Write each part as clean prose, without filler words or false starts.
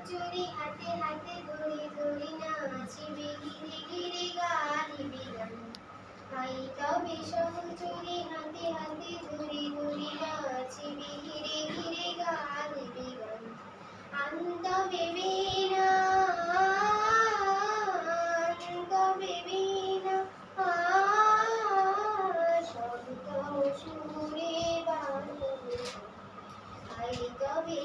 চুরি হাতে হাতে ধরি ধরি নাচিবি ঘিরে ঘিরে গাহিবি গান। আই তবে চুরি হাতে হাতে ধরি ধরি নাচিবি ঘিরে ঘিরে গাহিবি গান। আন্ত বেবিনা আন্ত বেবিনা শব্দ সুরে বাঁধবে। আই তবে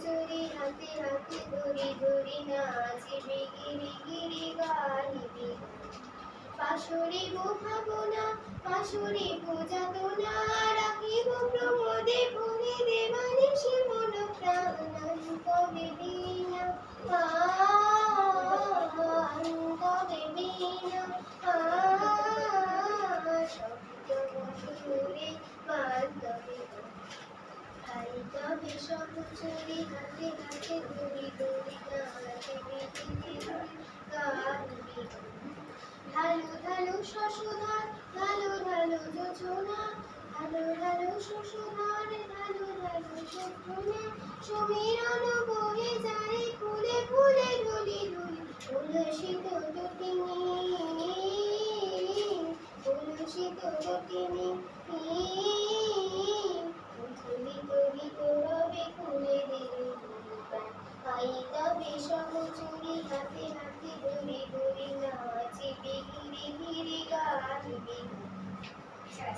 চুরি হাতে হাতে ধরি ধরি নাচিবি গিরি গিরি গাহিবি গান। পাশুরিব ভাবনা পাশুরিব যাতনা রাখিব প্রমোদে ভরে দেবানিশি মন প্রাণ। অন্ত বেবিনা অন্ত বেবিনা শব্দ সুরে বাঁধবে। আই তবে চুরি হাতে হাতে ধরি ধরি নাচিবি গিরি গাহিবি গান। ঢালু ঢালু শশধর ঢালু ঢালু যোজনা ঢালু ঢালু শশধর ঢালু ঢালু যোজনা। সমীরণ বহে যায় ফুলে ফুলে দুলি দুলি উল্লসিত জটিনি উল্লসিত জটিনি। উথলিত গীত রবে খুলে দিলে প্রাণ। আই তবে চুরি হাতে হাতে ধরি ধরি নাচিবি ঘিরে ঘিরে গাহিবি গান।